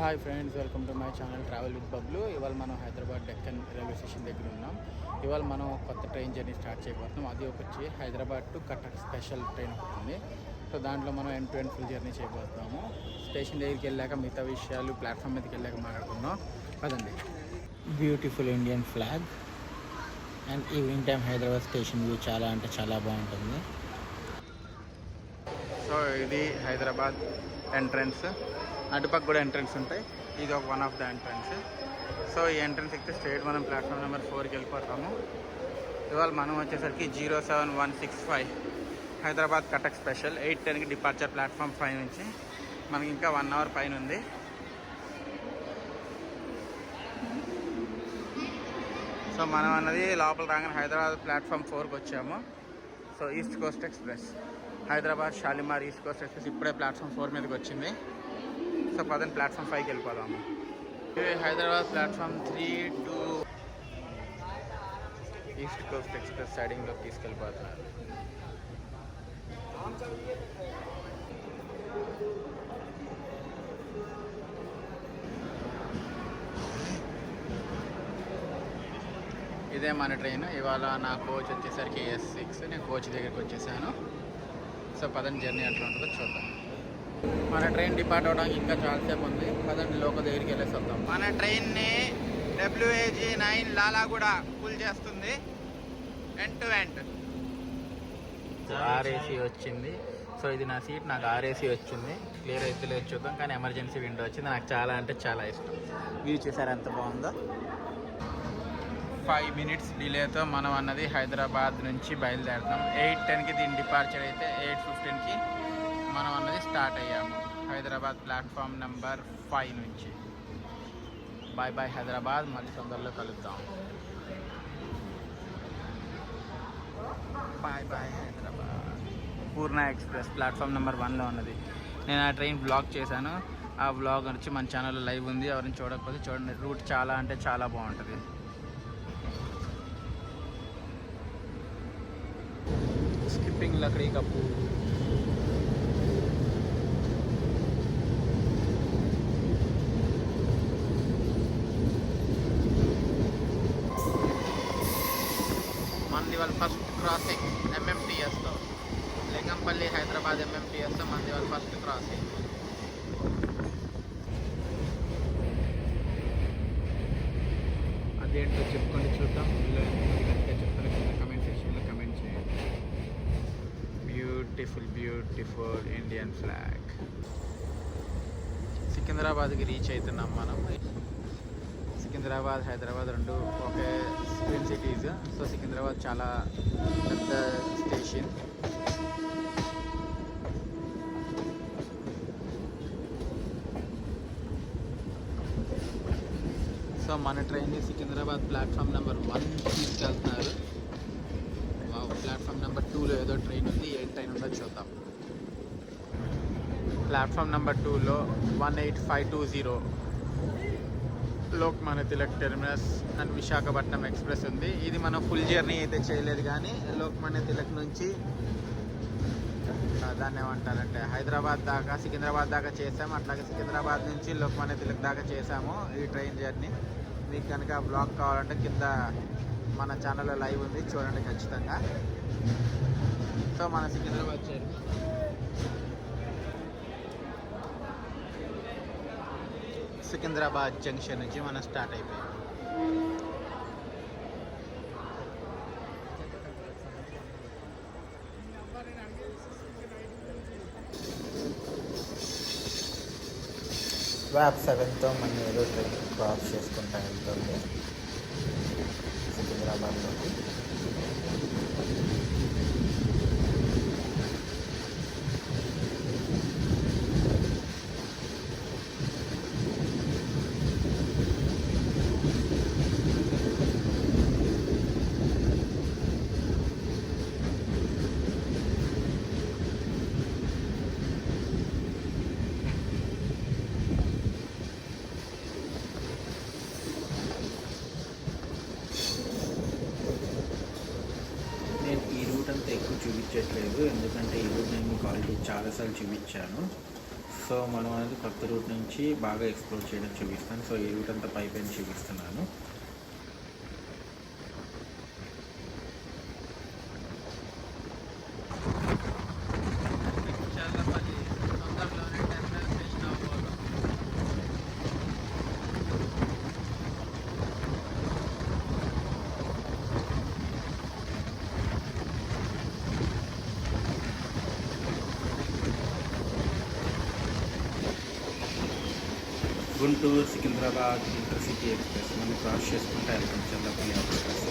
Hi friends, welcome to my channel travel with Bablu. ఇవాళ మనం Hyderabad Deccan railway station దగ్గర ఉన్నాం. ఇవాళ మనం కొత్త ట్రైన్ జర్నీ స్టార్ట్ చేయబోతున్నాం. అది వచ్చి Hyderabad to Cuttack special train ఒకటి ఉంది. సో దాంట్లో మనం end to end full journey చేయబోతున్నాము. స్టేషన్ దగ్గరికి వెళ్ళాక మిగతా విషయాలు ప్లాట్ఫామ్ మీదకి వెళ్ళాక మాట్లాడుకుందాం కదండి. Beautiful Indian flag and evening time Hyderabad station view చాలా అంటే చాలా బాగుంటుంది. సో ఇది హైదరాబాద్ ఎంట్రన్స్. అటుపక్క కూడా ఎంట్రన్స్ ఉంటాయి. ఇది ఒక one of the entrance. So ఈ ఎంట్రన్స్ ఎక్కితే స్ట్రైట్ మనం ప్లాట్ఫామ్ నెంబర్ 4కి వెళ్ళిపోతాము. ఇవాళ మనం వచ్చేసరికి 07165 హైదరాబాద్ కటక్ స్పెషల్ 8:10కి డిపార్చర్ ప్లాట్ఫామ్ 5 నుంచి. మనకి ఇంకా 1 అవర్ పైన ఉంది. సో మనం అన్నది లోపల రాగానే హైదరాబాద్ ప్లాట్ఫామ్ 4కి వచ్చాము. So east coast express Hyderabad Shalimar east coast express ఇప్పుడే ప్లాట్ఫామ్ 4 మీదకి వచ్చింది. సో పదని ప్లాట్ఫామ్ 5కి వెళ్ళిపోదాము. Hyderabad platform 3 to east coast express సైడింగ్లోకి తీసుకెళ్ళిపోతున్నారు. ఇదే మన ట్రైన్. ఇవాళ నా కోచ్ వచ్చేసరికి S6. నేను కోచ్ దగ్గరికి వచ్చేసాను. సో పదని జర్నీ ఎట్లా ఉంటుందో చూద్దాం. మన ట్రైన్ డిపార్ట్ అవడానికి ఇంకా చాలాసేపు ఉంది. పదండి లోకల్ దగ్గరికి వెళ్ళేసి వద్దాం. మన ట్రైన్ని WAG9 లాలాగూడ ఫుల్ చేస్తుంది ఎండ్ టు ఎండ్. RAC వచ్చింది. సో ఇది నా సీట్, నాకు RAC వచ్చింది. క్లియర్ అయితే లేదు చూద్దాం. కానీ ఎమర్జెన్సీ విండో వచ్చింది. నాకు చాలా అంటే చాలా ఇష్టం. వ్యూ చూసారు ఎంత బాగుందో. 5 minutes డిలేతో మనం అన్నది హైదరాబాద్ నుంచి బయలుదేరుతాం. 8:10కి దీని డిపార్చర్ అయితే 8:15కి మనం అన్నది స్టార్ట్ అయ్యాము హైదరాబాద్ ప్లాట్ఫామ్ నెంబర్ 5 నుంచి. బాయ్ బాయ్ హైదరాబాద్, మళ్ళీ తొందరలో కలుద్దాం. Bye bye Hyderabad. Purna express platform number 1లో ఉన్నది. నేను ఆ ట్రైన్ బ్లాగ్ చేశాను. ఆ బ్లాగ్ వచ్చి మన ఛానల్లో లైవ్ ఉంది. ఎవరిని చూడకపోతే చూడండి. రూట్ చాలా అంటే చాలా బాగుంటుంది. స్కిప్పింగ్ లకడీ కప్పు. మనది వాళ్ళ ఫస్ట్ క్రాసింగ్ MMTSతో. లింగంపల్లి హైదరాబాద్ MMTSతో మనది వాళ్ళ ఫస్ట్ క్రాసింగ్. అదేంటో చెప్పుకొని చూద్దాం. చెప్తాను కింద కమెంట్ సెక్షన్లో కమెంట్ చేయండి. Beautiful beautiful Indian flag. సికింద్రాబాద్కి రీచ్ అవుతున్నాం మనం. సికింద్రాబాద్ హైదరాబాద్ రెండు ఒకే ట్విన్ సిటీస్. సో సికింద్రాబాద్ చాలా పెద్ద స్టేషన్. సో మన ట్రైన్ని సికింద్రాబాద్ ప్లాట్ఫామ్ నెంబర్ 1 తీసుకెళ్తున్నారు. ప్లాట్ఫామ్ నెంబర్ 2లో ఏదో ట్రైన్ ఉంది. ఏ ట్రైన్ ఉందో చూద్దాం. ప్లాట్ఫామ్ నెంబర్ 2లో 18520 Lokmanya Tilak terminus and Visakhapatnam express ఉంది. ఇది మనం ఫుల్ జర్నీ అయితే చేయలేదు, కానీ లోక్మాన్య తిలక్ నుంచి దాన్ని ఏమంటారంటే హైదరాబాద్ దాకా సికింద్రాబాద్ దాకా చేసాము. అట్లాగే సికింద్రాబాద్ నుంచి లోక్మాన్య తిలక్ దాకా చేసాము ఈ ట్రైన్ జర్నీ. మీకు కనుక బ్లాగ్ కావాలంటే కింద మన ఛానల్లో లైవ్ ఉంది, చూడండి ఖచ్చితంగా. సో మన సికింద్రాబాద్ చేరు. సికింద్రాబాద్ జంక్షన్ నుంచి మనం స్టార్ట్ అయిపోయాం. స్వాప్ 7తో మనం ఏదో ట్రైన్ క్రాస్ చేసుకుంటా వెళ్తుంది సికింద్రాబాద్లోకి. చూపించట్లేదు, ఎందుకంటే ఈ రూట్ నేను మీకు ఆల్రెడీ చాలాసార్లు చూపించాను. సో మనం అనేది కొత్త రూట్ నుంచి బాగా ఎక్స్ప్లోర్ చేయడం చూపిస్తాను. సో ఈ రూట్ అంతా పైపైన చూపిస్తున్నాను. గుంటూరు సికింద్రాబాద్ ఇంటర్సిటీ ఎక్స్ప్రెస్ మనం క్రాస్ చేసుకుంటే వెళ్తాం చల్లపల్లి ఎక్స్ప్రెస్.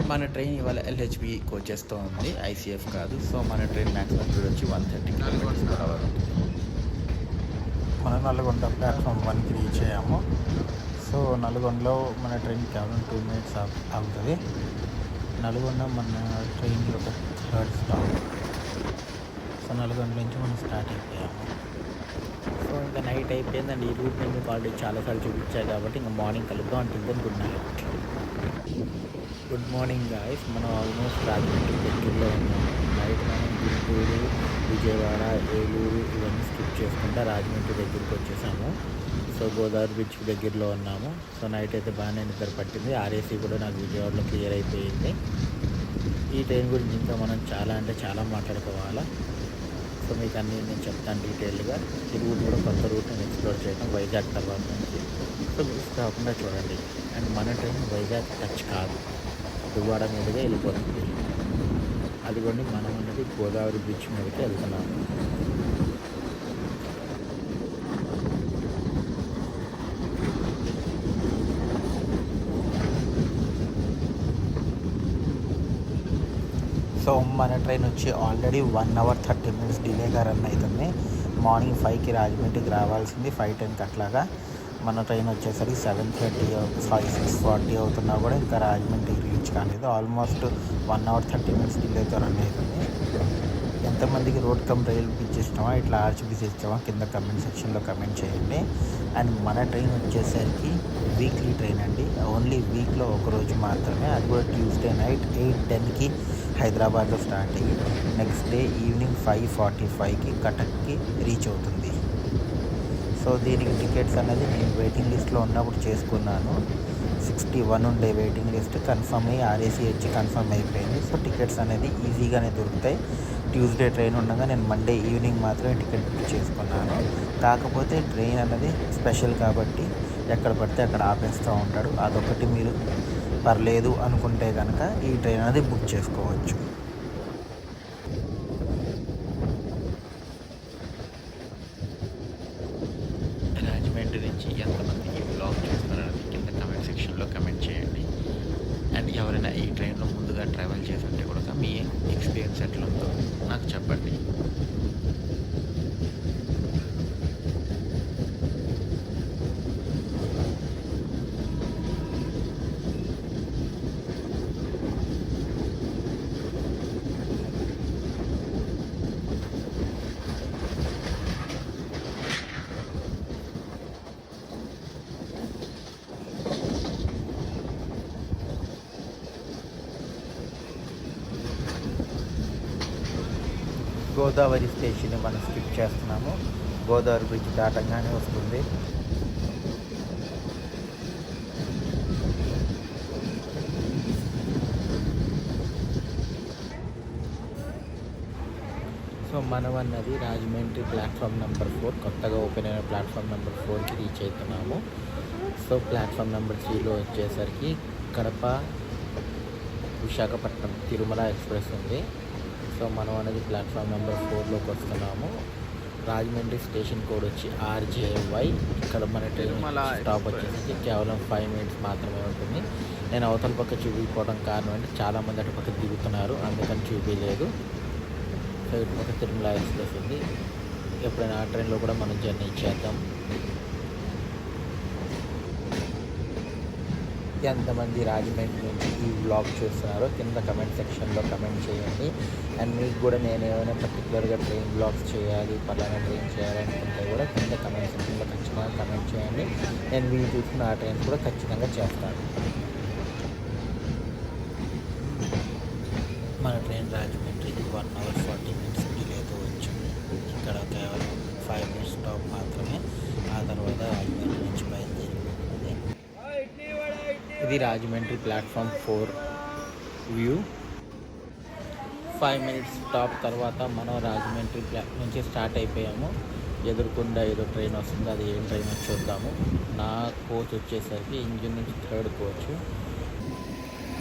మన ట్రైన్ ఇవాళ ఎల్హెచ్బి కోచెస్తో ఉంది, ఐసీఎఫ్ కాదు. సో మన ట్రైన్ మ్యాక్సిమం స్పీడ్ వచ్చి 130 km/h. మన నల్గొండ ప్లాట్ఫామ్ 1కి రీచ్ అయ్యాము. సో నల్గొండలో మన ట్రైన్ కేవలం 2 minutes అవుతుంది. నల్గొండ మన ట్రైన్ ఒక 3rd స్టాప్. సో నల్గొండ నుంచి మనం స్టార్ట్ అయిపోయాము. సో ఇంకా నైట్ అయిపోయిందండి. ఈ రూట్ నేను ఆల్రెడీ చాలాసార్లు చూపించాను కాబట్టి ఇంకా మార్నింగ్ కలుద్దాం అంటే good night. Good morning guys. మనం ఆల్మోస్ట్ రాజమండ్రి దగ్గరలో ఉన్నాము. నైట్ మనం గుంటూరు, విజయవాడ, ఏలూరు ఇవన్నీ స్కిప్ చేసుకుంటా రాజమండ్రి దగ్గరికి వచ్చేసాము. సో గోదావరి బ్రిడ్జ్కి దగ్గరలో ఉన్నాము. సో నైట్ అయితే బాగానే నిద్ర పట్టింది. ఆర్ఏసీ కూడా నాకు విజయవాడలో క్లియర్ అయిపోయింది. ఈ ట్రైన్ గురించి ఇంకా మనం చాలా మాట్లాడుకోవాలా. సో మీకు అన్నీ నేను చెప్తాను డీటెయిల్గా. ఈ రూట్ కూడా కొత్త రూట్ నేను ఎక్స్ప్లోర్ చేయడం వైజాగ్ తర్వాత నుంచి. సో మిస్ కాకుండా చూడండి. అండ్ మన ట్రైన్ వైజాగ్ టచ్ కాదు, దువ్వాడ మీదుగా వెళ్ళిపోతుంది. అదిగోండి మనం అనేది గోదావరి బ్రిడ్జ్ మీదకి వెళ్తున్నాము. సో మన ట్రైన్ వచ్చి ఆల్రెడీ 1 hour 30 minutes డిలేగా రన్ అవుతుంది. మార్నింగ్ 5కి రాజమండ్రికి రావాల్సింది 5:10కి అట్లాగా. మన ట్రైన్ వచ్చేసరికి 6:40 అవుతున్నా కూడా ఇంకా రాజమండ్రికి రీచ్ కాలేదు. ఆల్మోస్ట్ 1 hour 30 minutes డిలేతో రన్ అవుతుంది. ఎంతమందికి రోడ్ కమ్ రైల్ బ్రిడ్జ్ ఇష్టమా, ఇట్లా ఆర్చ్ బ్రిడ్జ్ ఇష్టమా కింద కమెంట్ సెక్షన్లో కమెంట్ చేయండి. అండ్ మన ట్రైన్ వచ్చేసరికి వీక్లీ ట్రైన్ అండి. ఓన్లీ వీక్లో ఒకరోజు మాత్రమే. అది కూడా ట్యూస్డే నైట్ 8:10కి హైదరాబాద్లో స్టార్ట్ అయ్యి నెక్స్ట్ డే ఈవినింగ్ 5:45కి కటక్కి రీచ్ అవుతుంది. సో దీనికి టికెట్స్ అనేది నేను వెయిటింగ్ లిస్ట్లో ఉన్నప్పుడు చేసుకున్నాను. 61 ఉండే వెయిటింగ్ లిస్ట్ కన్ఫర్మ్ అయ్యి ఆర్ఏసీ వచ్చి కన్ఫర్మ్ అయిపోయింది. సో టికెట్స్ అనేది ఈజీగానే దొరుకుతాయి. ట్యూస్డే ట్రైన్ ఉండగా నేను మండే ఈవినింగ్ మాత్రమే టికెట్ బుక్ చేసుకున్నాను. కాకపోతే ట్రైన్ అనేది స్పెషల్ కాబట్టి ఎక్కడ పడితే అక్కడ ఆపేస్తూ ఉంటాడు. అదొకటి మీరు పర్లేదు అనుకుంటే కనుక ఈ ట్రైన్ అనేది బుక్ చేసుకోవచ్చు. రాజమండ్రి నుంచి ఎంతమంది ఈ బ్లాగ్ చూస్తున్నారని కింద కమెంట్ సెక్షన్లో కమెంట్ చేయండి. అండ్ ఎవరైనా ఈ ట్రైన్లో ముందుగా ట్రావెల్ చేస్తుంటే కూడా మీ ఎక్స్పీరియన్స్ ఎట్లా ఉందో నాకు చెప్పండి. గోదావరి స్టేషన్ మనం స్కిప్ చేస్తున్నాము. గోదావరి బ్రిడ్జ్ దాటంగానే వస్తుంది. సో మనం అన్నది రాజమండ్రి ప్లాట్ఫామ్ నెంబర్ 4 కొత్తగా ఓపెన్ అయిన ప్లాట్ఫామ్ నెంబర్ 4కి రీచ్ అవుతున్నాము. సో ప్లాట్ఫామ్ నెంబర్ 3లో వచ్చేసరికి కడప, విశాఖపట్నం, తిరుమల ఎక్స్ప్రెస్ ఉంది. సో మనం అనేది ప్లాట్ఫామ్ నెంబర్ 4లోకి వస్తున్నాము. రాజమండ్రి స్టేషన్ కోడ్ వచ్చి RJY. ఇక్కడ మన ట్రైన్ స్టాప్ వచ్చేసి కేవలం 5 minutes మాత్రమే ఉంటుంది. నేను అవతల పక్క చూపించుకోవడం కారణం అంటే చాలామంది అటు పక్క దిగుతున్నారు, అందుకని చూపించలేదు. సో ఇటు పక్క తిరుమల ఎక్స్ప్రెస్ ఉంది. ఎప్పుడైనా ఆ ట్రైన్లో కూడా మనం జర్నీ చేద్దాం. ఎంతమంది రాజమండ్రి నుంచి ఈ వ్లాగ్ చూస్తున్నారో కింద కమెంట్ సెక్షన్లో కమెంట్ చేయండి. అండ్ మీకు కూడా నేను ఏమైనా పర్టికులర్గా ట్రైన్ వ్లాగ్స్ చేయాలి, పలానా ట్రైన్ చేయాలనుకుంటే కూడా కింద కమెంట్ సెక్షన్లో ఖచ్చితంగా కమెంట్ చేయండి. నేను వీళ్ళు చూసుకున్న ఆ ట్రైన్స్ కూడా ఖచ్చితంగా చేస్తాను. మన ట్రైన్ రాజమండ్రికి 1 hour 40 minutes డిలేతో వచ్చింది. ఇక్కడ కేవలం 5 minutes స్టాప్ మాత్రమే. ఆ తర్వాత రాజమండ్రి నుంచి బయలుదేరిపోతుంది. ఇది Rajahmundry platform 4 view. 5 minutes stop తర్వాత మనం రాజమండ్రి నుంచి స్టార్ట్ అయిపోయాము. ఎదురుకుండా ఏదో ట్రైన్ వస్తుంది, అది ఏం ట్రైన్ చూద్దాము. నా కోచ్ వచ్చేసరికి ఇంజిన్ నుంచి 3rd కోచ్.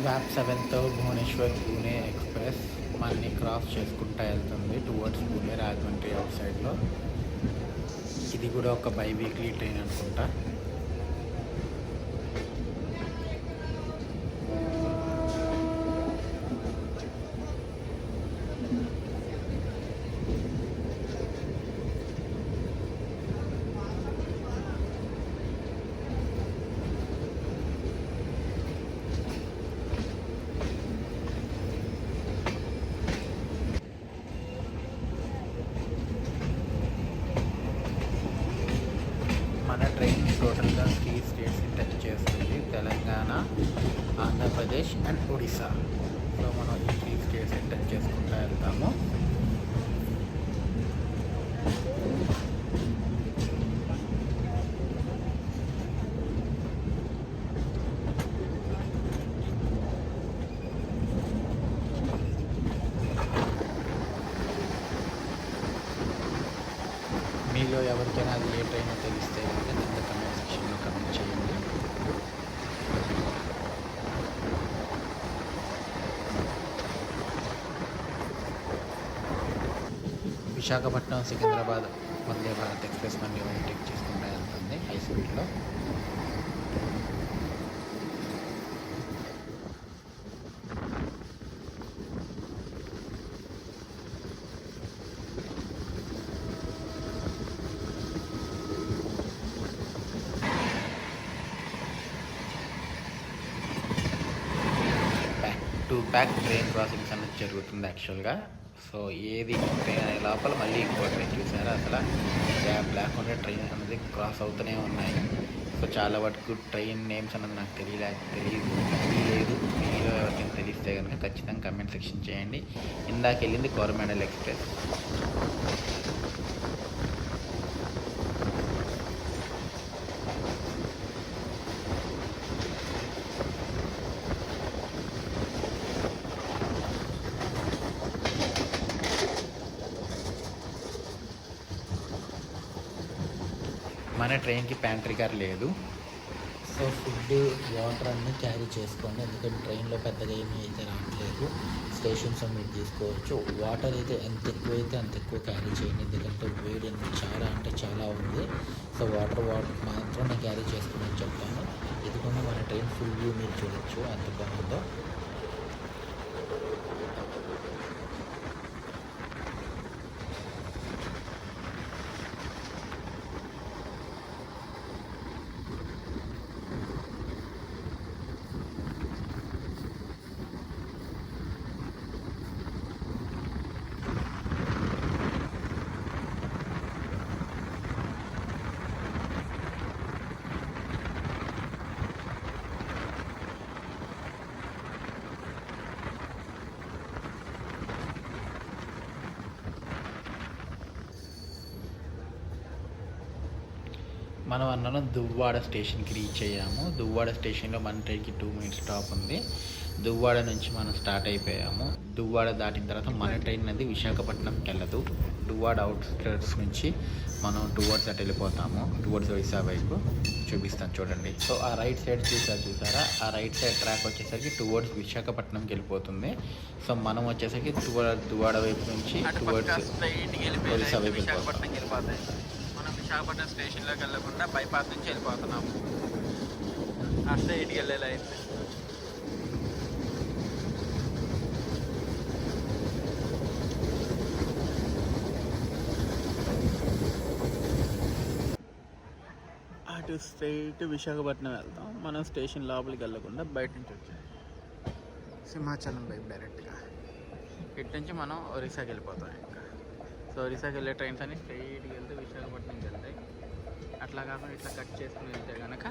వ్యాప్ 7తో భువనేశ్వర్ పూణే ఎక్స్ప్రెస్ మనని క్రాస్ చేసుకుంటూ వెళ్తుంది టువర్డ్స్ పూణే రాజమండ్రి అవుట్ సైడ్లో. ఇది కూడా ఒక బైవీక్లీ ట్రైన్ అనుకుంటా. మన ట్రైన్ టోటల్గా 3 స్టేట్స్ని టచ్ చేస్తుంది: తెలంగాణ, ఆంధ్రప్రదేశ్ అండ్ ఒడిశా. సో మనం ఈ 3 స్టేట్స్ని టచ్ చేసుకుంటూ వెళ్తాము. మీలో ఎవరికైనా అది ఏ ట్రైనో తెలిస్తే కనుక కింద కమెంట్ సెక్షన్లో కమెంట్ చేయండి. విశాఖపట్నం సికింద్రాబాద్ వందే భారత్ ఎక్స్ప్రెస్ మన ఓవర్టేక్ చేసుకుంటూ వెళ్తుంది హై స్పీడ్లో. బ్యాక్ ట్రైన్ క్రాసింగ్స్ అనేది జరుగుతుంది యాక్చువల్గా. సో ఏది ట్రైన్ అనే లోపల మళ్ళీ ఇంకో ట్రైన్ చూసారా, అసలు గ్యాప్ లేకుండా ట్రైన్ అనేది క్రాస్ అవుతూనే ఉన్నాయి. సో చాలా వరకు ట్రైన్ నేమ్స్ అన్నది నాకు తెలియలేదు. మీలో ఎవరికైనా తెలిస్తే కనుక ఖచ్చితంగా కమెంట్ సెక్షన్ చేయండి. ఇందాక వెళ్ళింది కోరమండల్ ఎక్స్ప్రెస్. మన ట్రైన్కి ప్యాంట్రీ కార్ లేదు. సో ఫుడ్, వాటర్ అన్నీ క్యారీ చేసుకోండి, ఎందుకంటే ట్రైన్లో పెద్దగా ఏమీ అయితే రావట్లేదు. స్టేషన్స్ మీరు తీసుకోవచ్చు. వాటర్ అయితే ఎంత ఎక్కువైతే అంత ఎక్కువ క్యారీ చేయండి, ఎందుకంటే వేడి చాలా అంటే చాలా ఉంది. సో వాటర్ మాత్రం నేను క్యారీ చేసుకోమని చెప్తాను. ఎందుకంటే మన ట్రైన్ ఫుల్ వ్యూ మీరు చూడొచ్చు ఎంత బాగుందో. మనం అన్నడం దువ్వాడ స్టేషన్కి రీచ్ అయ్యాము. దువ్వాడ స్టేషన్లో మన ట్రైన్కి 2 minutes స్టాప్ ఉంది. దువ్వాడ నుంచి మనం స్టార్ట్ అయిపోయాము. దువ్వాడ దాటిన తర్వాత మన ట్రైన్ అనేది విశాఖపట్నంకి వెళ్ళదు. దువ్వాడ అవుట్స్కర్ట్స్ నుంచి మనం టువర్డ్స్ అటు వెళ్ళిపోతాము, టువర్డ్స్ ఒడిశా వైపు. చూపిస్తాను చూడండి. సో ఆ రైట్ సైడ్ చూసారా, ఆ రైట్ సైడ్ ట్రాక్ వచ్చేసరికి టువర్డ్స్ విశాఖపట్నంకి వెళ్ళిపోతుంది. సో మనం వచ్చేసరికి దువ్వాడ వైపు నుంచి టువర్డ్స్ ఒడిశా వైపు వెళ్ళిపోతాం. విశాఖపట్నం స్టేషన్లోకి వెళ్ళకుండా బైపాస్ నుంచి వెళ్ళిపోతున్నాము. ఆ స్ట్రైట్కి వెళ్ళేలా అయితే అటు స్ట్రైట్ విశాఖపట్నం వెళ్తాం. మనం స్టేషన్ లోపలికి వెళ్ళకుండా బయట నుంచి వచ్చాం. సింహాచలం వైపు డైరెక్ట్గా ఇటు నుంచి మనం ఒరిస్సాకి వెళ్ళిపోతాం. ఇంకా సో ఒరిస్సాకి వెళ్ళే ట్రైన్స్ అన్ని స్ట్రైట్గా వెళ్తే విశాఖపట్నంకి వెళ్తాయి. అట్లా కాకుండా ఇట్లా కట్ చేసుకుని వెళ్తే కనుక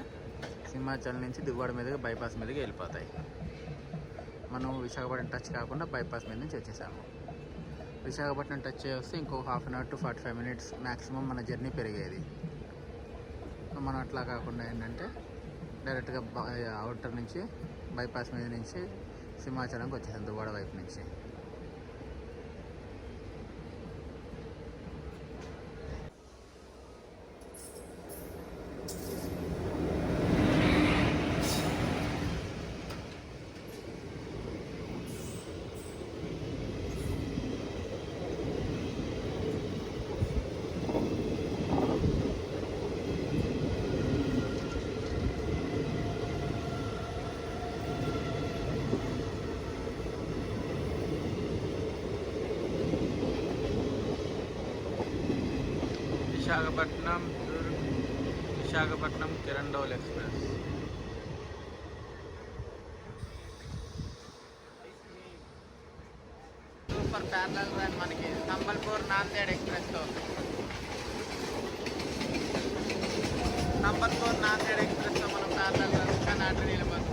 సింహాచలం నుంచి దువ్వాడ మీదుగా బైపాస్ మీదుగా వెళ్ళిపోతాయి. మనం విశాఖపట్నం టచ్ కాకుండా బైపాస్ మీద నుంచి వచ్చేసాము. విశాఖపట్నం టచ్ చేస్తే ఇంకో 1/2 అవర్ టు 45 మినిట్స్ మ్యాక్సిమం మన జర్నీ పెరిగేది. మనం అట్లా కాకుండా ఏంటంటే డైరెక్ట్గా అవుటర్ నుంచి బైపాస్ మీద నుంచి సింహాచలంకి వచ్చేసాం దువ్వాడ వైపు నుంచి. Visakhapatnam Kirandul express. Super parallel run మనకి సంబల్పూర్ నాందేడ్ ఎక్స్ప్రెస్తో. సంబల్పూర్ నాందేడ్ ఎక్స్ప్రెస్తో మనం ప్యారలల్ రన్ కర్ణాటక నిలబడి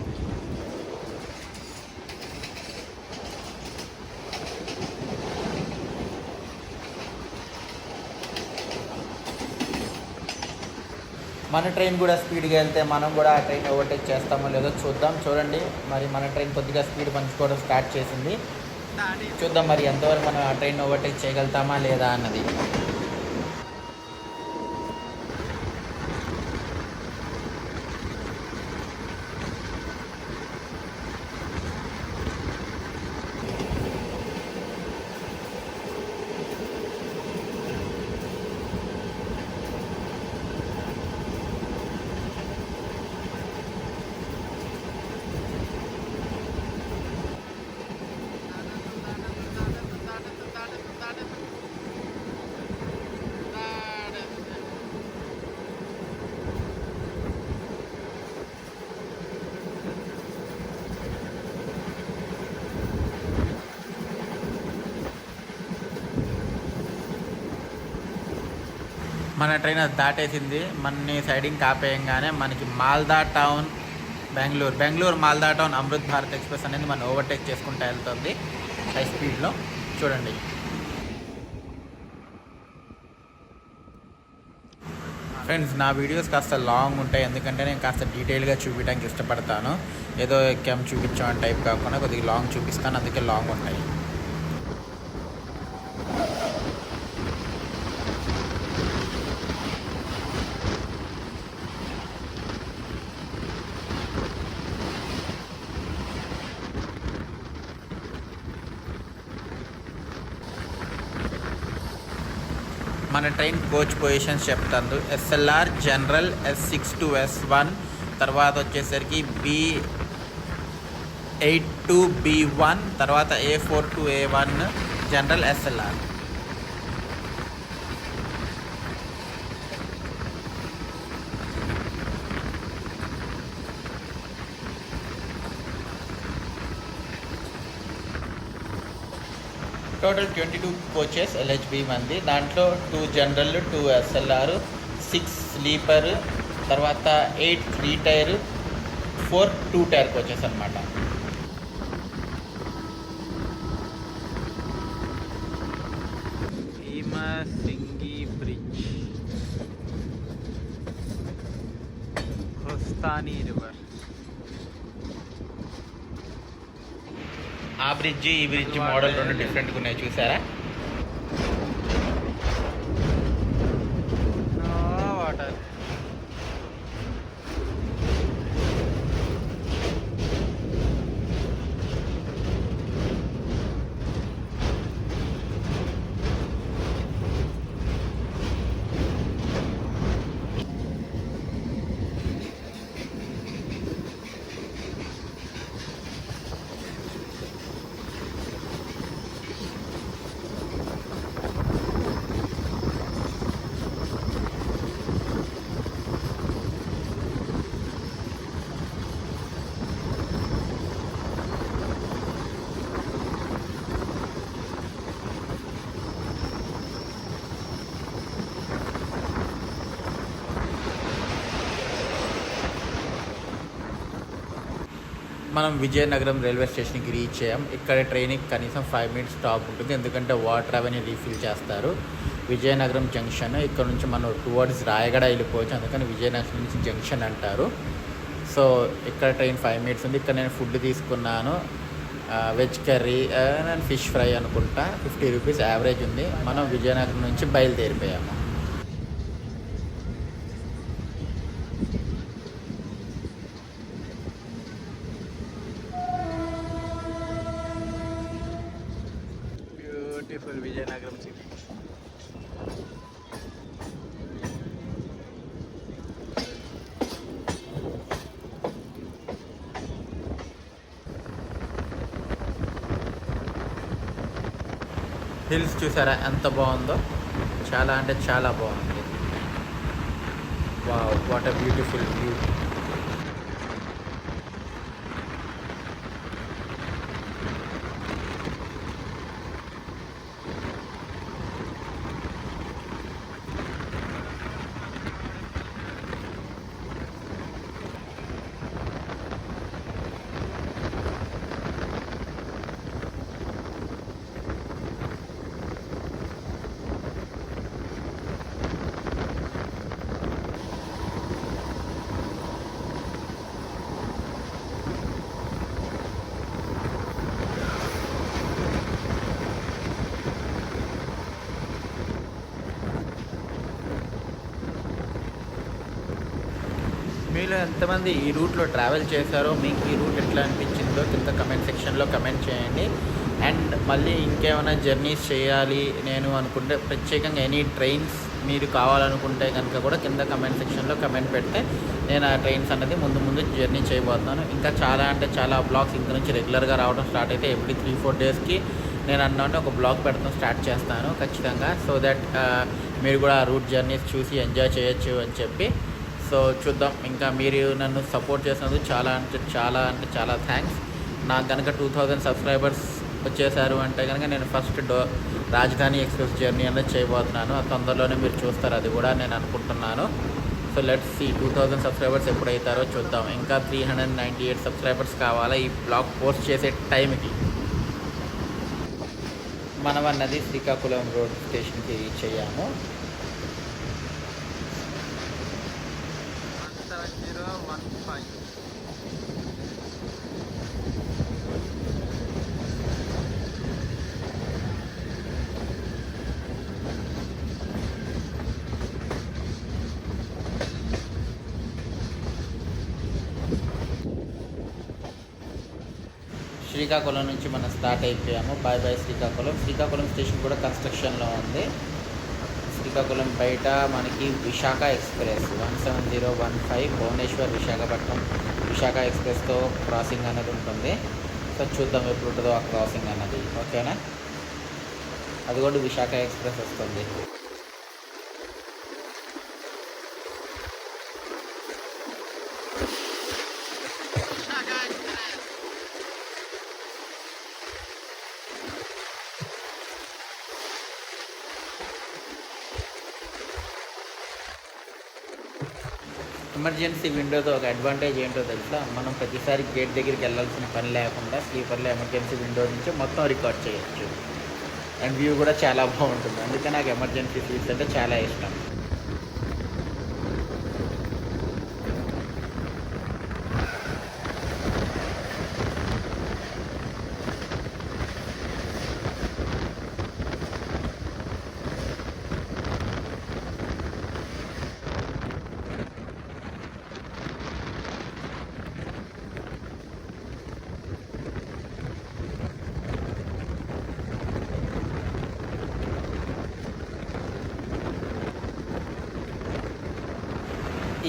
మన ట్రైన్ కూడా స్పీడ్గా వెళ్తే మనం కూడా ఆ ట్రైన్ ఓవర్టేక్ చేస్తామో లేదో చూద్దాం. చూడండి మరి మన ట్రైన్ కొద్దిగా స్పీడ్ పంచుకోవడం స్టార్ట్ చేసింది. చూద్దాం మరి ఎంతవరకు మనం ఆ ట్రైన్ ఓవర్టేక్ చేయగలుగుతామా లేదా అన్నది. మన ట్రైన్ అది దాటేసింది. మనని సైడింగ్ ఆపేయంగానే మనకి Malda town Bengaluru Malda town Amrit Bharat express అనేది మనం ఓవర్టేక్ చేసుకుంటూ వెళ్తుంది హై స్పీడ్లో. చూడండి ఫ్రెండ్స్, నా వీడియోస్ కాస్త లాంగ్ ఉంటాయి ఎందుకంటే నేను కాస్త డీటెయిల్గా చూపించడానికి ఇష్టపడతాను. ఏదో ఎక్కాం చూపించామని టైప్ కాకుండా కొద్దిగా లాంగ్ చూపిస్తాను, అందుకే లాంగ్ ఉంటాయి. మన ట్రైన్ కోచ్ పొజిషన్స్ చెప్తాను. SLR general, S6 to S1, తర్వాత వచ్చేసరికి B8 to B1, తర్వాత A4 to A1 general SLR. Total 22 coaches LHB మంది. దాంట్లో 2 జనరల్, 2 SLR, 6 స్లీపర్, తర్వాత 8 3 టైర్, 4 2 టైర్ కోచెస్ అనమాట. Bhimasingi bridge, Hostani river. ఆ బ్రిడ్జ్ ఈ బ్రిడ్జ్ మోడల్ రెండు డిఫరెంట్గా ఉన్నాయి, చూసారా? వాటర్ మనం విజయనగరం రైల్వే స్టేషన్కి రీచ్ అయ్యాం. ఇక్కడ ట్రైన్కి కనీసం 5 మినిట్స్ స్టాప్ ఉంటుంది, ఎందుకంటే వాటర్ అవన్నీ రీఫిల్ చేస్తారు. విజయనగరం జంక్షన్, ఇక్కడ నుంచి మనం టువర్డ్స్ రాయగడ వెళ్ళిపోవచ్చు, అందుకని విజయనగరం నుంచి జంక్షన్ అంటారు. సో ఇక్కడ ట్రైన్ 5 మినిట్స్ ఉంది. ఇక్కడ నేను ఫుడ్ తీసుకున్నాను, veg curry and fish fry అనుకుంటా. 50 రూపీస్ యావరేజ్ ఉంది. మనం విజయనగరం నుంచి బయలుదేరిపోయాము. Beautiful Vizianagaram city. హిల్స్ చూసారా ఎంత బాగుందో, చాలా అంటే చాలా బాగుంది. Wow, what a beautiful view. మీలో ఎంతమంది ఈ రూట్లో ట్రావెల్ చేశారో, మీకు ఈ రూట్ ఎట్లా అనిపించిందో కింద కమెంట్ సెక్షన్లో కమెంట్ చేయండి. అండ్ మళ్ళీ ఇంకేమైనా జర్నీస్ చేయాలి నేను అనుకుంటే, ప్రత్యేకంగా ఎనీ ట్రైన్స్ మీరు కావాలనుకుంటే కనుక కూడా కింద కమెంట్ సెక్షన్లో కమెంట్ పెడితే నేను ఆ ట్రైన్స్ అన్నది ముందు జర్నీ చేయబోతున్నాను. ఇంకా చాలా అంటే చాలా బ్లాగ్స్ ఇంక నుంచి రెగ్యులర్గా రావడం స్టార్ట్ అయితే ఎవ్రీ 3-4 డేస్కి నేను అన్నాను ఒక బ్లాగ్ పెడతాను స్టార్ట్ చేస్తాను ఖచ్చితంగా. సో దట్ మీరు కూడా ఆ రూట్ జర్నీస్ చూసి ఎంజాయ్ చేయొచ్చు అని చెప్పి. సో చూద్దాం. ఇంకా మీరు నన్ను సపోర్ట్ చేసినందుకు చాలా చాలా థ్యాంక్స్. నాకు కనుక 2000 సబ్స్క్రైబర్స్ వచ్చేసారు అంటే కనుక నేను ఫస్ట్ రాజధాని ఎక్స్ప్రెస్ జర్నీ అనేది చేయబోతున్నాను. ఆ తొందరలోనే మీరు చూస్తారు, అది కూడా నేను అనుకుంటున్నాను. సో లెట్స్ సీ 2000 సబ్స్క్రైబర్స్ ఎప్పుడైతారో చూద్దాం. ఇంకా 398 సబ్స్క్రైబర్స్ కావాలా ఈ బ్లాగ్ పోస్ట్ చేసే టైంకి. మనం అన్నది శ్రీకాకుళం రోడ్ స్టేషన్కి రీచ్ అయ్యాము. 17015. శ్రీకాకుళం నుంచి మనం స్టార్ట్ అయిపోయాము. బాయ్ శ్రీకాకుళం. శ్రీకాకుళం స్టేషన్ కూడా కన్స్ట్రక్షన్లో ఉంది. శ్రీకాకుళం బయట మనకి విశాఖ ఎక్స్ప్రెస్ 17015 భువనేశ్వర్ విశాఖ ఎక్స్ప్రెస్తో క్రాసింగ్ అనేది ఉంటుంది. సో చూద్దాం ఎప్పుడు ఉంటుందో ఆ క్రాసింగ్ అన్నది. ఓకేనా, అది కూడా విశాఖ ఎక్స్ప్రెస్ వస్తుంది. ఎమర్జెన్సీ విండోతో ఒక అడ్వాంటేజ్ ఏంటో తెలుసా, మనం ప్రతిసారి గేట్ దగ్గరికి వెళ్ళాల్సిన పని లేకుండా స్లీపర్లో ఎమర్జెన్సీ విండో నుంచి మొత్తం రికార్డ్ చేయొచ్చు. అండ్ వ్యూ కూడా చాలా బాగుంటుంది. అందుకే నాకు ఎమర్జెన్సీ సీట్స్ అంటే చాలా ఇష్టం.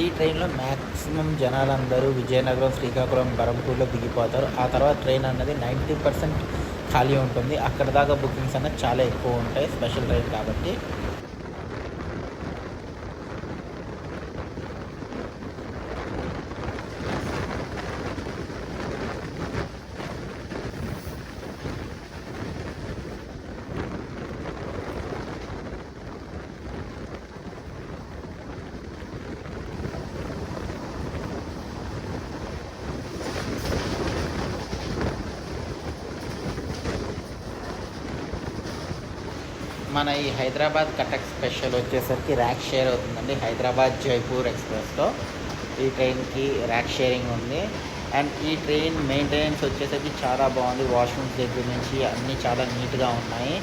ఈ ట్రైన్లో మ్యాక్సిమం జనాలందరూ విజయనగరం, శ్రీకాకుళం, బరంపూర్లో దిగిపోతారు. ఆ తర్వాత ట్రైన్ అన్నది 90% ఖాళీ ఉంటుంది. అక్కడ దాకా బుకింగ్స్ అన్నది చాలా ఎక్కువ ఉంటాయి, స్పెషల్ ట్రైన్ కాబట్టి. మన ఈ హైదరాబాద్ కటక్ స్పెషల్ వచ్చేసరికి ర్యాక్ షేర్ అవుతుందండి. హైదరాబాద్ జైపూర్ ఎక్స్ప్రెస్తో ఈ ట్రైన్కి ర్యాక్ షేరింగ్ ఉంది. అండ్ ఈ ట్రైన్ మెయింటెనెన్స్ వచ్చేసరికి చాలా బాగుంది. వాష్రూమ్స్ దగ్గర నుంచి అన్నీ చాలా నీట్గా ఉన్నాయి.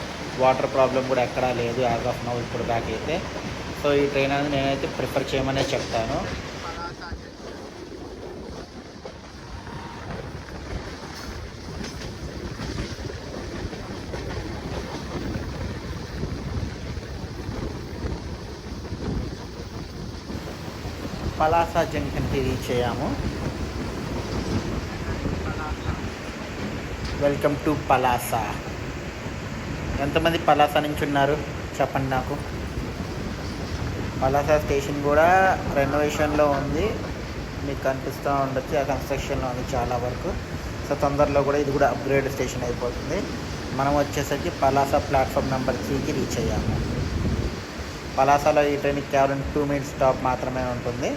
వాటర్ ప్రాబ్లం కూడా ఎక్కడా లేదు యాజ్ ఆఫ్ నౌ ఇప్పుడు దాకా అయితే. సో ఈ ట్రైన్ అనేది నేనైతే ప్రిఫర్ చేయమనే చెప్తాను. పలాస జంక్షన్కి రీచ్ అయ్యాము. Welcome to Palasa. ఎంతమంది పలాస నుంచి ఉన్నారు చెప్పండి నాకు. పలాస స్టేషన్ కూడా రెనోవేషన్లో ఉంది, మీకు కనిపిస్తూ ఉండొచ్చు. ఆ కన్స్ట్రక్షన్లో ఉంది చాలా వరకు. సో తొందరలో కూడా ఇది కూడా అప్గ్రేడ్ స్టేషన్ అయిపోతుంది. మనం వచ్చేసరికి పలాస ప్లాట్ఫామ్ నెంబర్ 3కి రీచ్ అయ్యాము. పలాసలో ఈ ట్రైన్కి కేవలం 2 minutes స్టాప్ మాత్రమే ఉంటుంది.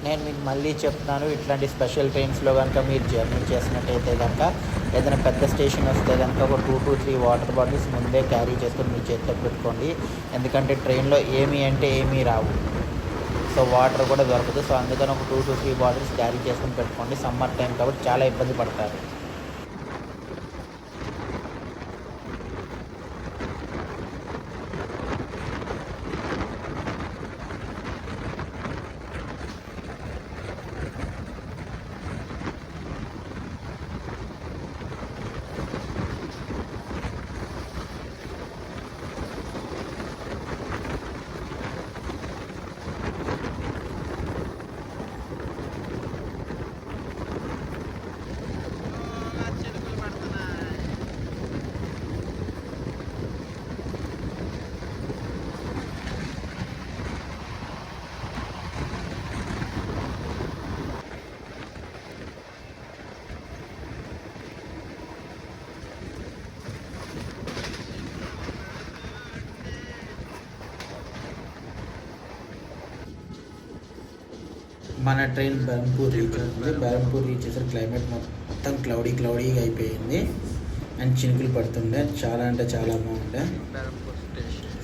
నేను మీకు మళ్ళీ చెప్తున్నాను, ఇట్లాంటి స్పెషల్ ట్రైన్స్లో కనుక మీరు జర్నీ చేసినట్టయితే కనుక ఏదైనా పెద్ద స్టేషన్ వస్తే కనుక ఒక 2 to 3 వాటర్ బాటిల్స్ ముందే క్యారీ చేసుకొని మీ చేతిలో పెట్టుకోండి. ఎందుకంటే ట్రైన్లో ఏమీ రావు. సో వాటర్ కూడా దొరకదు. సో అందుకని ఒక 2 to 3 బాటిల్స్ క్యారీ చేసుకొని పెట్టుకోండి. సమ్మర్ టైం కాబట్టి చాలా ఇబ్బంది పడతారు. మన ట్రైన్ బెరంపూర్ రీచ్ అవుతుంది. బెరంపూర్ రీచ్ చేసరికి క్లైమేట్ మొత్తం క్లౌడీగా అయిపోయింది అండ్ చినుకులు పడుతుండే. చాలా అంటే చాలా బాగుండే.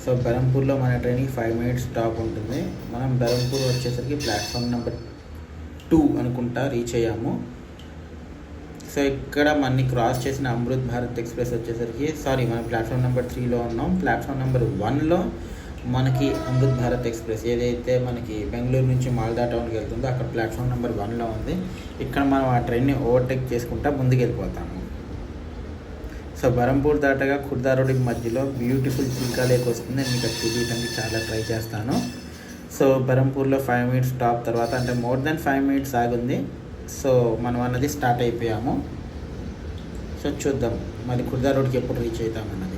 సో బెరంపూర్లో మన ట్రైన్కి 5 minutes స్టాప్ ఉంటుంది. మనం బెరంపూర్ వచ్చేసరికి ప్లాట్ఫామ్ నెంబర్ 2 అనుకుంటా రీచ్ అయ్యాము. సో ఇక్కడ మనని క్రాస్ చేసిన అమృత్ భారత్ ఎక్స్ప్రెస్ వచ్చేసరికి మనం ప్లాట్ఫామ్ నెంబర్ 3లో ఉన్నాం. ప్లాట్ఫామ్ నెంబర్ 1లో మనకి అమృత్ భారత్ ఎక్స్ప్రెస్ ఏదైతే మనకి బెంగళూరు నుంచి మాల్దా టౌన్కి వెళ్తుందో అక్కడ ప్లాట్ఫామ్ నెంబర్ 1లో ఉంది. ఇక్కడ మనం ఆ ట్రైన్ని ఓవర్టేక్ చేసుకుంటా ముందుకు వెళ్ళిపోతాము. సో బెరంపూర్ దాటగా ఖుర్దా రోడ్డుకి మధ్యలో బ్యూటిఫుల్ చిల్కా లేక్ వస్తుంది. నేను మీకు చూపించడానికి చాలా ట్రై చేస్తాను. సో బెరంపూర్లో 5 minutes స్టాప్ తర్వాత అంటే మోర్ దెన్ 5 minutes ఆగుంది. సో మనం అన్నది స్టార్ట్ అయిపోయాము. సో చూద్దాం మరి ఖుర్దా రోడ్కి ఎప్పుడు రీచ్ అవుతామన్నది.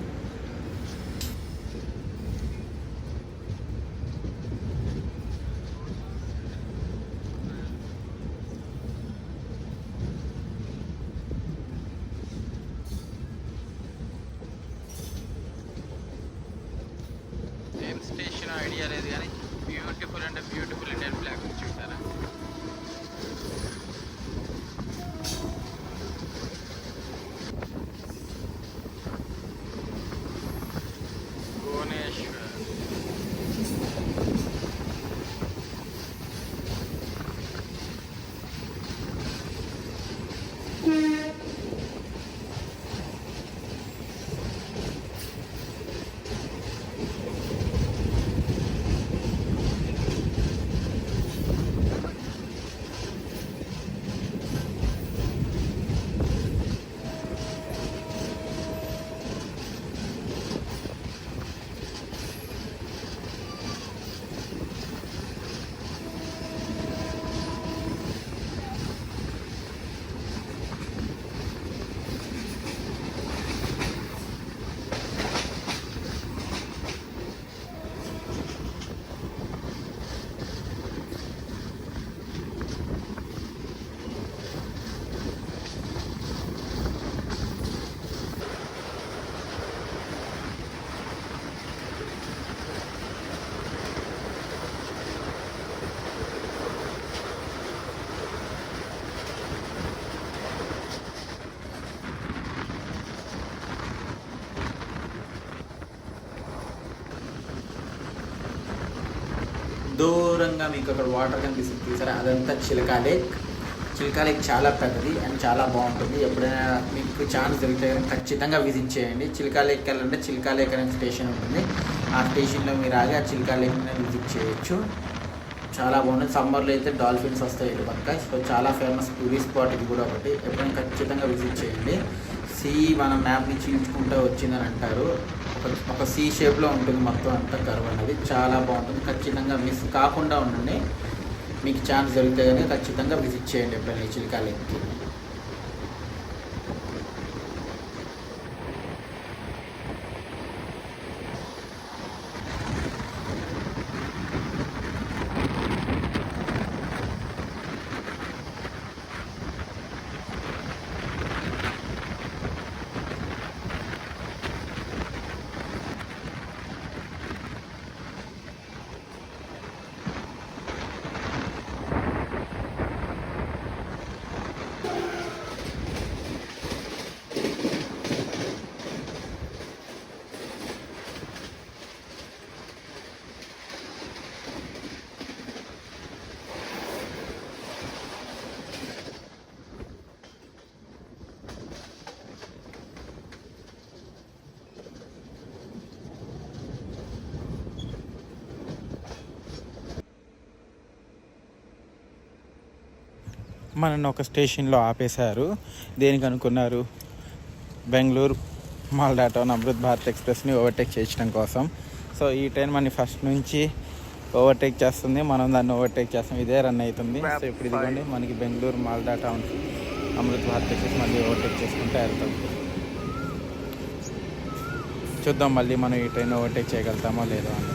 స్టేషన్ ఐడియా లేదు కానీ బ్యూటిఫుల్ అంటే బ్యూటిఫుల్ ఇండియన్ ఫ్లాగ్ చూసారా. భువనేశ్వర్ దూరంగా మీకు అక్కడ వాటర్ కనిపిస్తుంది చూసారా, అదంతా చిలకా లేక్. చిల్కా లేక్ చాలా పెద్దది అండ్ చాలా బాగుంటుంది. ఎప్పుడైనా మీకు ఛాన్స్ దొరికితే ఖచ్చితంగా విజిట్ చేయండి. చిల్కా లేక్ వెళ్ళాలంటే చిల్కా లేక్ అనే స్టేషన్ ఉంటుంది. ఆ స్టేషన్లో మీరు ఆగి ఆ చిల్కా లేక్ని విజిట్ చేయొచ్చు. చాలా బాగుంటుంది. సమ్మర్లో అయితే డాల్ఫిన్స్ వస్తాయి ఇటు పక్క. సో చాలా ఫేమస్ టూరిస్ట్ స్పాట్ ఇది కూడా ఒకటి. ఎప్పుడైనా ఖచ్చితంగా విజిట్ చేయండి. సీ మన మ్యాప్ని చీల్చుకుంటూ వచ్చిందని అంటారు. ఒక సీ షేప్లో ఉంటుంది మొత్తం అంతా కర్వ్ అనేది. చాలా బాగుంటుంది. ఖచ్చితంగా మిస్ కాకుండా ఉండండి. మీకు ఛాన్స్ దొరికితే కానీ ఖచ్చితంగా విజిట్ చేయండి ఎప్పుడైనా ఈ చిల్కా లేక్కి. మనల్ని ఒక స్టేషన్లో ఆపేశారు. దేనికి అనుకున్నారు? బెంగళూరు మాల్దా టౌన్ అమృత్ భారత్ ఎక్స్ప్రెస్ని ఓవర్టేక్ చేయడం కోసం. సో ఈ ట్రైన్ మనని ఫస్ట్ నుంచి ఓవర్టేక్ చేస్తుంది, మనం దాన్ని ఓవర్టేక్ చేస్తాం. ఇదే రన్ అవుతుంది. సో ఇప్పుడు ఇదిగోండి మనకి బెంగళూరు మాల్దా టౌన్ అమృత్ భారత్ ఎక్స్ప్రెస్ మళ్ళీ ఓవర్టేక్ చేసుకుంటే వెళ్తాం. చూద్దాం మళ్ళీ మనం ఈ ట్రైన్ ఓవర్టేక్ చేయగలుగుతామో లేదో అన్నది.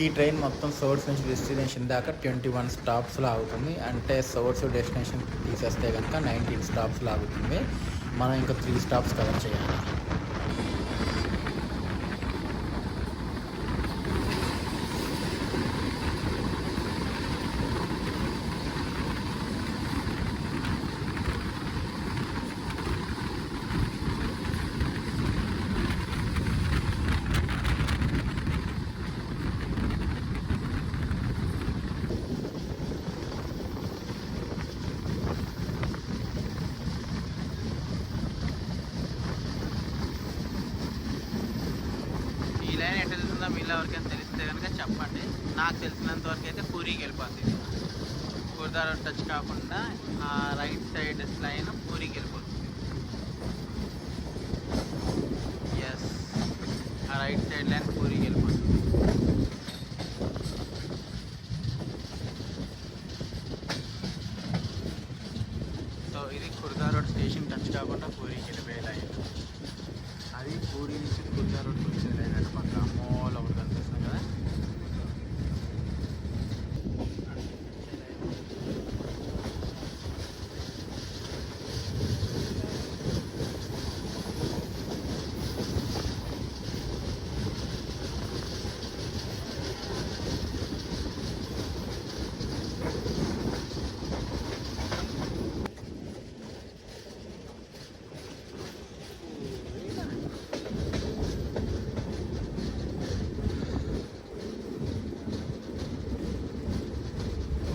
ఈ ట్రైన్ మొత్తం సోర్స్ నుంచి డెస్టినేషన్ దాకా 21 స్టాప్స్లో ఆగుతుంది. అంటే సోర్స్ డెస్టినేషన్ తీసేస్తే కనుక 19 స్టాప్స్లో ఆగుతుంది. మనం ఇంకా 3 స్టాప్స్ కవర్ చేయాలి. మీలో ఎవరికైనా తెలిస్తే కనుక చెప్పండి. నాకు తెలిసినంత వరకు అయితే పూరికి వెళ్ళిపోతుంది. గురుద్వారా టచ్ కాకుండా ఆ రైట్ సైడ్ లైన్ పూరికి వెళ్ళిపోతుంది. ఎస్, ఆ రైట్ సైడ్ లైన్ పూరికి వెళ్ళిపోతుంది. సో ఇది గురుద్వారా రోడ్ స్టేషన్ టచ్ కాకుండా పూరికి వెళ్ళిపోయే లైన్. అది పూరి నుంచి గురుద్వారా రోడ్కి వచ్చే లైన్ అంటే పక్క మోల్ ఒకటి కనిపిస్తుంది కదా.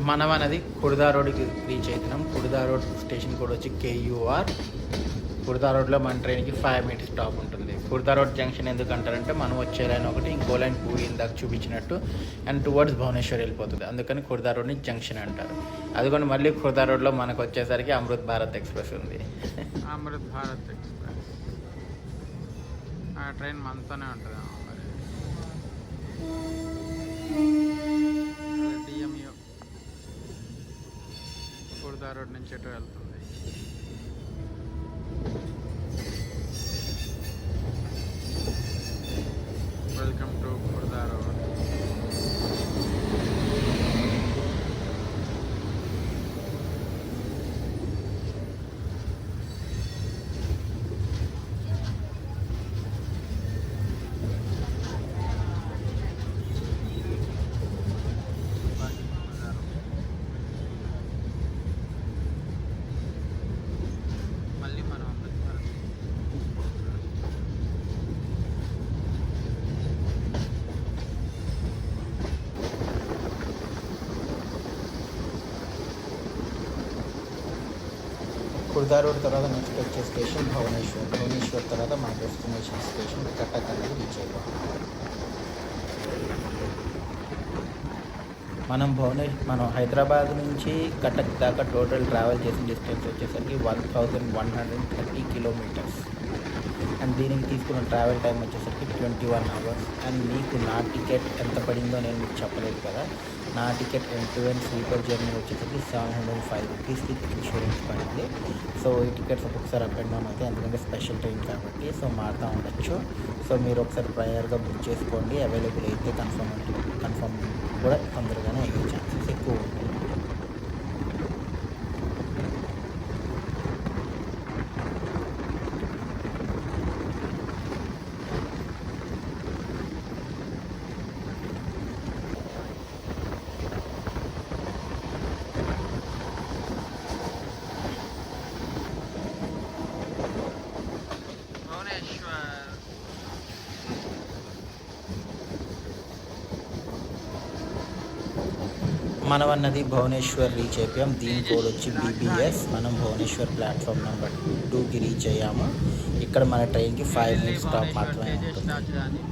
మనం అనేది కుర్దా రోడ్కి రీచ్ అవుతున్నాం. కుర్దా రోడ్ స్టేషన్ కూడా వచ్చి KUR. కుర్దా రోడ్లో మన ట్రైన్కి 5 minutes స్టాప్ ఉంటుంది. కుర్దా రోడ్ జంక్షన్ ఎందుకు అంటారంటే మనం వచ్చే లైన్ ఒకటి, ఇంకో లైన్ ఇందాక చూపించినట్టు అండ్ టువర్డ్స్ భువనేశ్వర్ వెళ్ళిపోతుంది. అందుకని కుర్దా రోడ్ని జంక్షన్ అంటారు. అదిగోండి మళ్ళీ కుర్దా రోడ్లో మనకు వచ్చేసరికి అమృత్ భారత్ ఎక్స్ప్రెస్ ఉంది. అమృత్ భారత్ ఎక్స్ప్రెస్ ఆ ట్రైన్ మనతోనే ఉంటుంది. మరి DMU కుర్దా రోడ్ నుంచి ఎటు వెళ్తుంది. Welcome to Khurda road. మళ్ళీ మనం అమృత్ భారత్ కుర్దా రోడ్ తర్వాత నెక్స్ట్ వచ్చే స్టేషన్ భువనేశ్వర్. భువనేశ్వర్ తర్వాత మన డెస్టినేషన్ స్టేషన్ కటక్ అనేది రీచ్ అయిపోతాం. మనం హైదరాబాద్ నుంచి కటక్ దాకా టోటల్ ట్రావెల్ చేసిన డిస్టెన్స్ వచ్చేసరికి 1130 కిలోమీటర్స్. అండ్ దీనికి తీసుకున్న ట్రావెల్ టైం వచ్చేసరికి 21 hours. అండ్ మీకు నా టికెట్ ఎంత పడిందో నేను మీకు చెప్పలేదు కదా. నా టికెట్ ఎండ్ స్లీపర్ జర్నీ వచ్చేసరికి 705 rupees విత్ ఇన్సూరెన్స్ పడింది. సో ఈ టికెట్స్ ఒక్కొక్కసారి అప్ అండ్ డౌన్ అవుతాయి, ఎందుకంటే స్పెషల్ ట్రైన్ కాబట్టి. సో మారుతూ ఉండొచ్చు. సో మీరు ఒకసారి ప్రయర్గా బుక్ చేసుకోండి. అవైలబుల్ అయితే కన్ఫర్మ్ కూడా తొందరగానే అయ్యే ఛాన్సెస్ ఎక్కువ ఉంటాయి. మనం అన్నది భువనేశ్వర్ రీచ్ అయిపోయాం. దీని కోడ్ వచ్చి BBS. మనం భువనేశ్వర్ ప్లాట్ఫామ్ నెంబర్ 2కి రీచ్ అయ్యాము. ఇక్కడ మన ట్రైన్కి 5 minutes స్టాప్ మాత్రమే ఉంటుంది.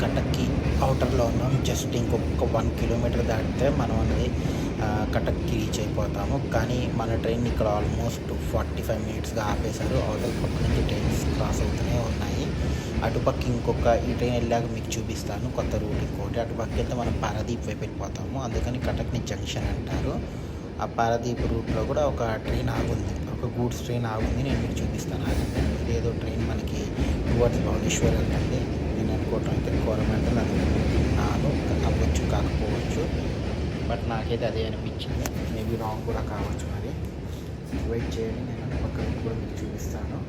కటక్కి అవుటర్లో ఉన్నాం. జస్ట్ ఇంకొక 1 kilometer దాటితే మనం అనేది కటక్కి రీచ్ అయిపోతాము. కానీ మన ట్రైన్ ఇక్కడ ఆల్మోస్ట్ 45 minutesగా ఆపేశారు. అవతల పక్క నుంచి ట్రైన్స్ క్రాస్ అవుతూనే ఉన్నాయి. అటుపక్క ఇంకొక ఈ ట్రైన్ వెళ్ళాక మీకు చూపిస్తాను కొత్త రూట్ ఇంకోటి. అటుపక్క వెళ్తే మనం పారాదీప్ వైపు వెళ్ళిపోతాము. అందుకని కటక్ని జంక్షన్ అంటారు. ఆ పారదీప్ రూట్లో కూడా ఒక ట్రైన్ ఆగుంది, ఒక గూడ్స్ ట్రైన్ ఆగుంది. నేను మీకు చూపిస్తాను. ఇదేదో ట్రైన్ మనకి టువర్డ్స్ భువనేశ్వర్ వెళ్తుంది. నేను అనుకోవటం అయితే కోరమండల్ అనుకుంటున్నాను, అవ్వచ్చు కాకపోవచ్చు, బట్ నాకైతే అదే అనిపించింది. మేబీ రాంగ్ కూడా కావచ్చు. మరి వెయిట్ చేయండి, నేను పక్కన కూడా మీకు చూపిస్తాను.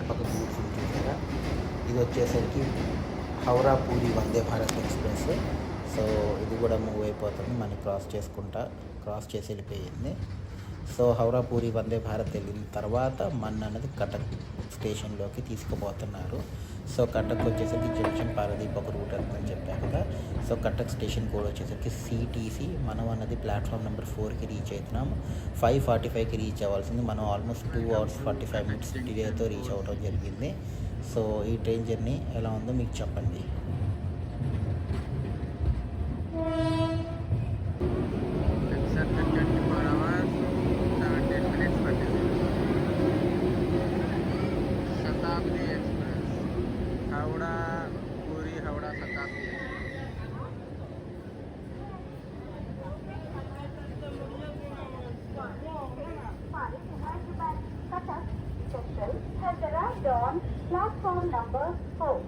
పక్క చూసారా, ఇది వచ్చేసరికి హౌరా పూరి వందే భారత్ ఎక్స్ప్రెస్. సో ఇది కూడా మూవ్ అయిపోతుంది, మళ్ళీ క్రాస్ చేసి వెళ్ళిపోయింది. సో హౌరా పూరి వందే భారత్ వెళ్ళిన తర్వాత మన అన్నది కటక్ స్టేషన్లోకి తీసుకుపోతున్నారు. సో కటక్ వచ్చేసరికి జంక్షన్ పారదీప్ ఒక రూట్ వెళ్తుందని చెప్పాను కదా. సో కటక్ స్టేషన్ కోడ్ వచ్చేసరికి CTC. మనం అన్నది ప్లాట్ఫామ్ నెంబర్ 4కి రీచ్ అవుతున్నాం. 5:45కి రీచ్ అవ్వాల్సింది, మనం ఆల్మోస్ట్ 2 hours 45 minutes డిలేతో రీచ్ అవ్వడం జరిగింది. సో ఈ ట్రైన్ జర్నీ ఎలా ఉందో మీకు చెప్పండి. Shatabdi express Howrah Puri Howrah Shatabdi. Central has arrived on platform number 4.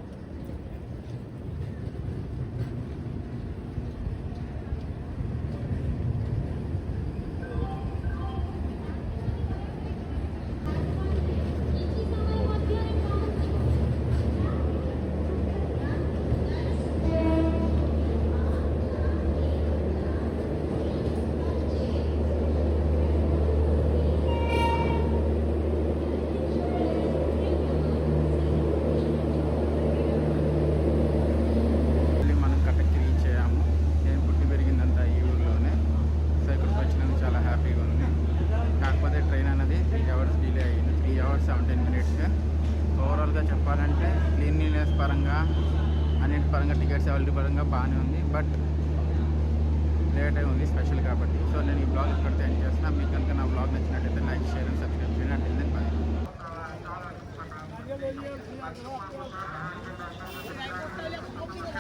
ఓవరాల్గా చెప్పాలంటే క్లీన్లీనెస్ పరంగా, అన్నిటి పరంగా, టికెట్స్ అవైలబిలిటీ పరంగా బాగానే ఉంది. బట్ లేట్ అయి ఉంది స్పెషల్ కాబట్టి. సో నేను ఈ బ్లాగ్ ఇక్కడితో ఎండ్ చేస్తున్నా. మీకు కనుక నా బ్లాగ్ నచ్చినట్టయితే లైక్, షేర్ అండ్ సబ్స్క్రైబ్ చేయండి. అంటే